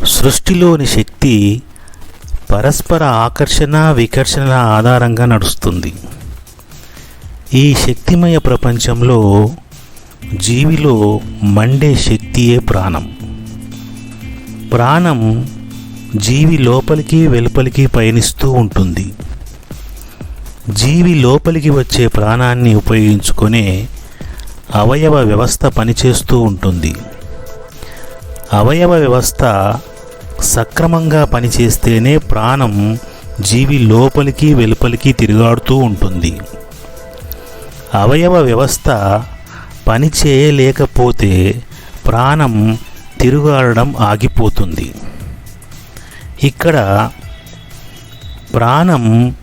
సృష్టిలోని శక్తి పరస్పర ఆకర్షణ వికర్షణల ఆధారంగా నడుస్తుంది. ఈ శక్తిమయ ప్రపంచంలో జీవిలో మండే శక్తియే ప్రాణం. ప్రాణం జీవి లోపలికి వెలుపలికి పయనిస్తూ ఉంటుంది. జీవి లోపలికి వచ్చే ప్రాణాన్ని ఉపయోగించుకునే అవయవ వ్యవస్థ పనిచేస్తూ ఉంటుంది. అవయవ వ్యవస్థ సక్రమంగా పనిచేస్తేనే ప్రాణం జీవి లోపలికి వెలుపలికి తిరుగాడుతూ ఉంటుంది. అవయవ వ్యవస్థ పని చేయలేకపోతే ప్రాణం తిరుగాడడం ఆగిపోతుంది. ఇక్కడ ప్రాణం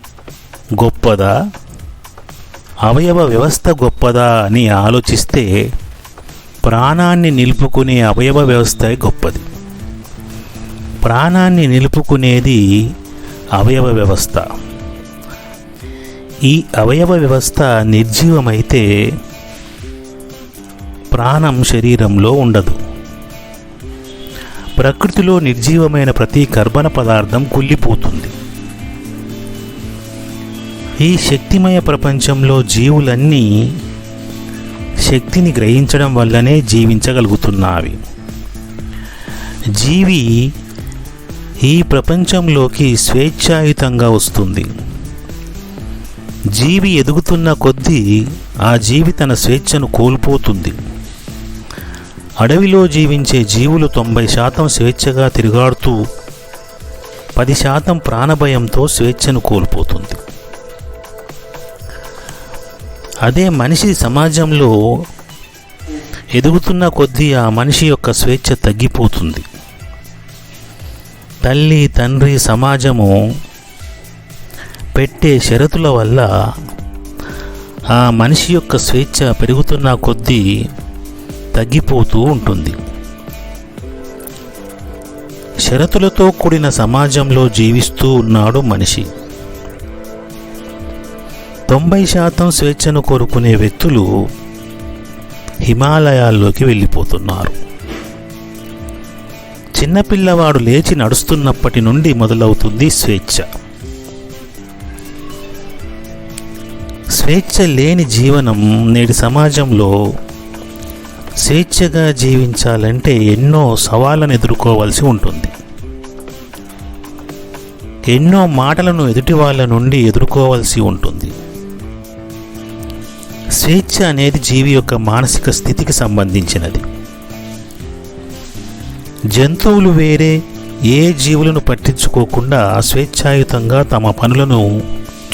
గొప్పదా, అవయవ వ్యవస్థ గొప్పదా అని ఆలోచిస్తే ప్రాణాన్ని నిలుపుకునే అవయవ వ్యవస్థ గొప్పది. ప్రాణాన్ని నిలుపుకునేది అవయవ వ్యవస్థ. ఈ అవయవ వ్యవస్థ నిర్జీవమైతే ప్రాణం శరీరంలో ఉండదు. ప్రకృతిలో నిర్జీవమైన ప్రతి కర్బన పదార్థం కుళ్ళిపోతుంది. ఈ శక్తిమయ ప్రపంచంలో జీవులన్నీ శక్తిని గ్రహించడం వల్లనే జీవించగలుగుతున్నవి. జీవి ఈ ప్రపంచంలోకి స్వేచ్ఛాయుతంగా వస్తుంది. జీవి ఎదుగుతున్న కొద్దీ ఆ జీవి తన స్వేచ్ఛను కోల్పోతుంది. అడవిలో జీవించే జీవులు 90% స్వేచ్ఛగా తిరుగాడుతూ 10% ప్రాణభయంతో స్వేచ్ఛను కోల్పోతుంది. అదే మనిషి సమాజంలో ఎదుగుతున్న కొద్దీ ఆ మనిషి యొక్క స్వేచ్ఛ తగ్గిపోతుంది. తల్లి తండ్రి సమాజము పెట్టే షరతుల వల్ల ఆ మనిషి యొక్క స్వేచ్ఛ పెరుగుతున్న కొద్దీ తగ్గిపోతూ ఉంటుంది. షరతులతో కూడిన సమాజంలో జీవిస్తూ ఉన్నాడు మనిషి. 90% స్వేచ్ఛను కోరుకునే వ్యక్తులు హిమాలయాల్లోకి వెళ్ళిపోతున్నారు. చిన్నపిల్లవాడు లేచి నడుస్తున్నప్పటి నుండి మొదలవుతుంది స్వేచ్ఛ. స్వేచ్ఛ లేని జీవనం నేటి సమాజంలో స్వేచ్ఛగా జీవించాలంటే ఎన్నో సవాళ్ళను ఎదుర్కోవాల్సి ఉంటుంది. ఎన్నో మాటలను ఎదుటి వాళ్ళ నుండి ఎదుర్కోవాల్సి ఉంటుంది. స్వేచ్ఛ అనేది జీవి యొక్క మానసిక స్థితికి సంబంధించినది. జంతువులు వేరే ఏ జీవులను పట్టించుకోకుండా స్వేచ్ఛాయుతంగా తమ పనులను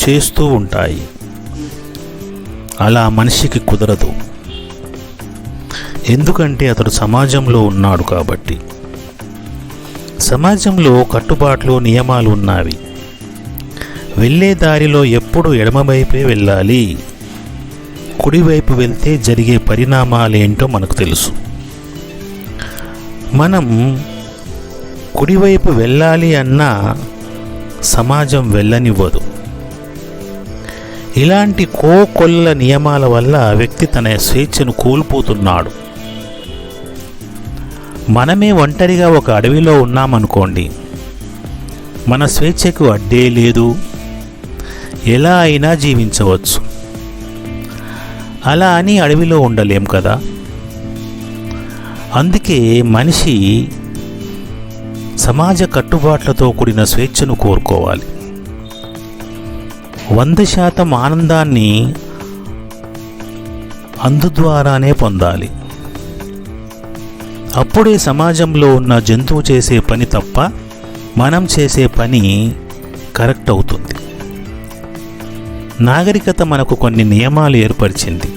చేస్తూ ఉంటాయి. అలా మనిషికి కుదరదు. ఎందుకంటే అతడు సమాజంలో ఉన్నాడు కాబట్టి. సమాజంలో కట్టుబాట్లు నియమాలు ఉన్నవి. వెళ్ళే దారిలో ఎప్పుడు ఎడమవైపే వెళ్ళాలి, కుడివైపు వెళ్తే జరిగే పరిణామాలేంటో మనకు తెలుసు. మనం కుడివైపు వెళ్ళాలి అన్నా సమాజం వెళ్ళనివ్వదు. ఇలాంటి కోకొల్ల నియమాల వల్ల వ్యక్తి తన స్వేచ్ఛను కోల్పోతున్నాడు. మనమే ఒంటరిగా ఒక అడవిలో ఉన్నామనుకోండి, మన స్వేచ్ఛకు అడ్డే లేదు, ఎలా అయినా జీవించవచ్చు. అలా అని అడవిలో ఉండలేం కదా. అందుకే మనిషి సమాజ కట్టుబాట్లతో కూడిన స్వేచ్ఛను కోరుకోవాలి. 100% ఆనందాన్ని అందుద్వారానే పొందాలి. అప్పుడే సమాజంలో ఉన్న జంతువు చేసే పని తప్ప మనం చేసే పని కరెక్ట్ అవుతుంది. నాగరికత మనకు కొన్ని నియమాలు ఏర్పరిచింది.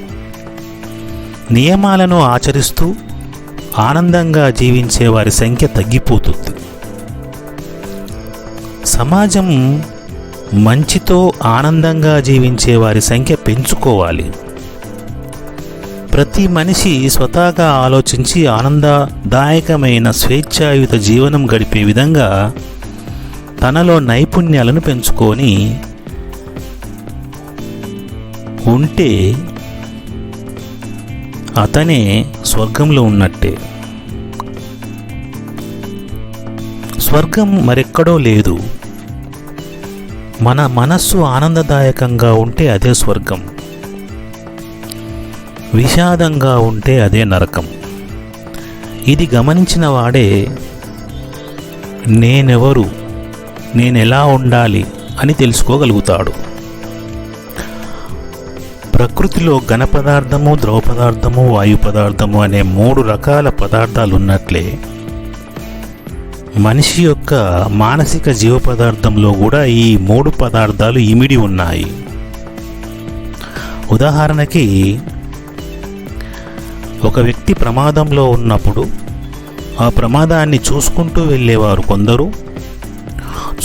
నియమాలను ఆచరిస్తూ ఆనందంగా జీవించే వారి సంఖ్య తగ్గిపోతుంది. సమాజం మంచితో ఆనందంగా జీవించే వారి సంఖ్య పెంచుకోవాలి. ప్రతి మనిషి స్వతహాగా ఆలోచించి ఆనందదాయకమైన స్వేచ్ఛాయుత జీవనం గడిపే విధంగా తనలో నైపుణ్యాలను పెంచుకొని ఉంటే అతనే స్వర్గంలో ఉన్నట్టే. స్వర్గం మరెక్కడో లేదు. మన మనస్సు ఆనందదాయకంగా ఉంటే అదే స్వర్గం, విషాదంగా ఉంటే అదే నరకం. ఇది గమనించిన వాడే నేనెవరు, నేనెలా ఉండాలి అని తెలుసుకోగలుగుతాడు. ప్రకృతిలో ఘన పదార్థము, ద్రవ పదార్థము, వాయు పదార్థము అనే 3 రకాల పదార్థాలు ఉన్నట్లే మనిషి యొక్క మానసిక జీవ పదార్థంలో కూడా ఈ 3 పదార్థాలు ఇమిడి ఉన్నాయి. ఉదాహరణకి, ఒక వ్యక్తి ప్రమాదంలో ఉన్నప్పుడు ఆ ప్రమాదాన్ని చూసుకుంటూ వెళ్ళేవారు కొందరు,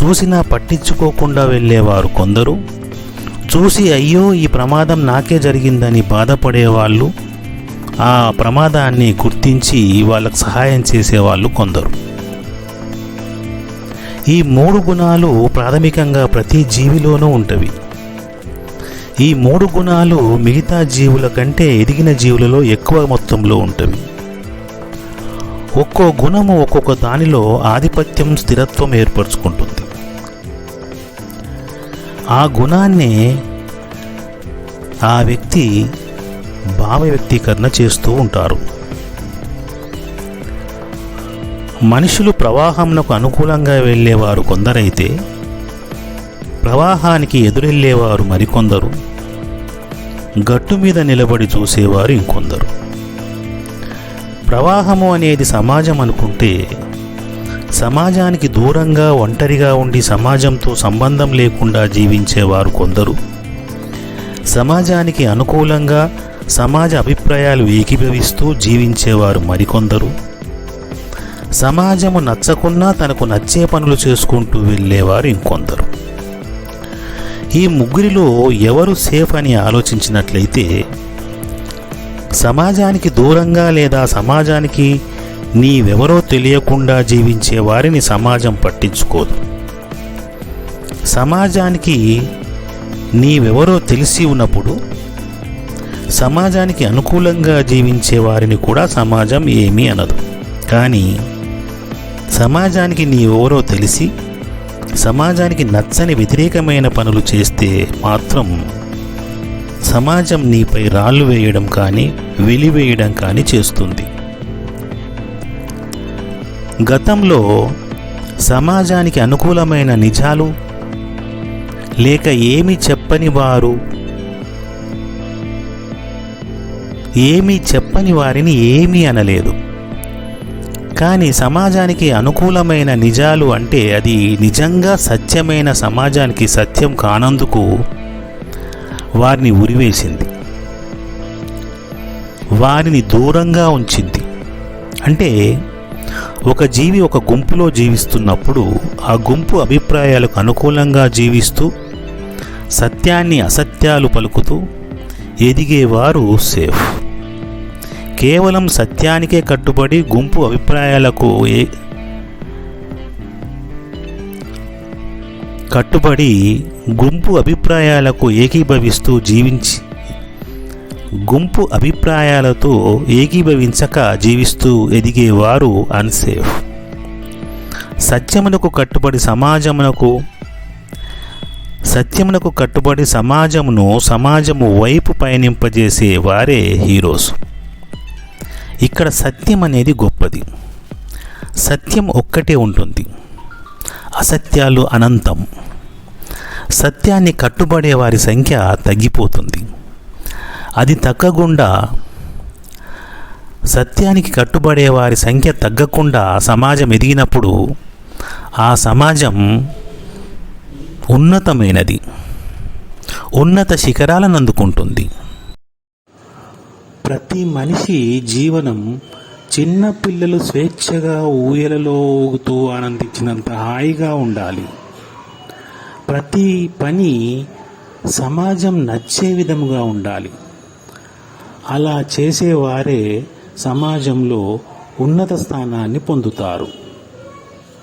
చూసినా పట్టించుకోకుండా వెళ్ళేవారు కొందరు, చూసి అయ్యో ఈ ప్రమాదం నాకే జరిగిందని బాధపడేవాళ్ళు, ఆ ప్రమాదాన్ని గుర్తించి వాళ్ళకు సహాయం చేసేవాళ్ళు కొందరు. ఈ 3 గుణాలు ప్రాథమికంగా ప్రతి జీవిలోనూ ఉంటవి. ఈ 3 గుణాలు మిగతా జీవుల కంటే ఎదిగిన జీవులలో ఎక్కువ మొత్తంలో ఉంటవి. ఒక్కో గుణము ఒక్కొక్క దానిలో ఆధిపత్యం, స్థిరత్వం ఏర్పరచుకుంటుంది. ఆ గుణాన్నే ఆ వ్యక్తి భావ వ్యక్తీకరణ చేస్తూ ఉంటారు. మనుషులు ప్రవాహంకు అనుకూలంగా వెళ్ళేవారు కొందరైతే, ప్రవాహానికి ఎదురెళ్ళేవారు మరికొందరు, గట్టు మీద నిలబడి చూసేవారు ఇంకొందరు. ప్రవాహము అనేది సమాజం అనుకుంటే, సమాజానికి దూరంగా ఒంటరిగా ఉండి సమాజంతో సంబంధం లేకుండా జీవించేవారు కొందరు, సమాజానికి అనుకూలంగా సమాజ అభిప్రాయాలు ఏకీభవిస్తూ జీవించేవారు మరికొందరు, సమాజము నచ్చకున్నా తనకు నచ్చే పనులు చేసుకుంటూ వెళ్ళేవారు ఇంకొందరు. ఈ ముగ్గురిలో ఎవరు సేఫ్ అని ఆలోచించినట్లయితే, సమాజానికి దూరంగా లేదా సమాజానికి నీవెవరో తెలియకుండా జీవించే వారిని సమాజం పట్టించుకోదు. సమాజానికి నీవెవరో తెలిసి ఉన్నప్పుడు సమాజానికి అనుకూలంగా జీవించే వారిని కూడా సమాజం ఏమీ అనదు. కానీ సమాజానికి నీవెవరో తెలిసి సమాజానికి నచ్చని వ్యతిరేకమైన పనులు చేస్తే మాత్రం సమాజం నీపై రాళ్ళు వేయడం కానీ వెలివేయడం కానీ చేస్తుంది. గతంలో సమాజానికి అనుకూలమైన నిజాలు లేక ఏమీ చెప్పని వారిని ఏమీ అనలేదు. కానీ సమాజానికి అనుకూలమైన నిజాలు అంటే అది నిజంగా సత్యమైన సమాజానికి సత్యం కానందుకు వారిని ఉరివేసింది, వారిని దూరంగా ఉంచింది. అంటే ఒక జీవి ఒక గుంపులో జీవిస్తున్నప్పుడు ఆ గుంపు అభిప్రాయాలకు అనుకూలంగా జీవిస్తూ సత్యాన్ని అసత్యాలు పలుకుతూ ఎదిగేవారు సేఫ్. కేవలం సత్యానికే కట్టుబడి గుంపు అభిప్రాయాలకు ఏకీభవిస్తూ గుంపు అభిప్రాయాలతో ఏకీభవించక జీవిస్తూ ఎదిగేవారు అన్సేఫ్. సత్యమునకు కట్టుబడి సమాజము వైపు పయనింపజేసే వారే హీరోస్. ఇక్కడ సత్యం అనేది గొప్పది. సత్యం ఒక్కటే ఉంటుంది, అసత్యాలు అనంతం. సత్యాన్ని కట్టుబడే వారి సంఖ్య తగ్గిపోతుంది. అది తగ్గకుండా, సత్యానికి కట్టుబడే వారి సంఖ్య తగ్గకుండా సమాజం ఎదిగినప్పుడు ఆ సమాజం ఉన్నతమైనది, ఉన్నత శిఖరాలను అందుకుంటుంది. ప్రతి మనిషి జీవనం చిన్న పిల్లలు స్వేచ్ఛగా ఊయలలో ఊగుతూ ఆనందించినంత హాయిగా ఉండాలి. ప్రతి పని సమాజం నచ్చే విధముగా ఉండాలి. అలా చేసేవారే సమాజంలో ఉన్నత స్థానాన్ని పొందుతారు.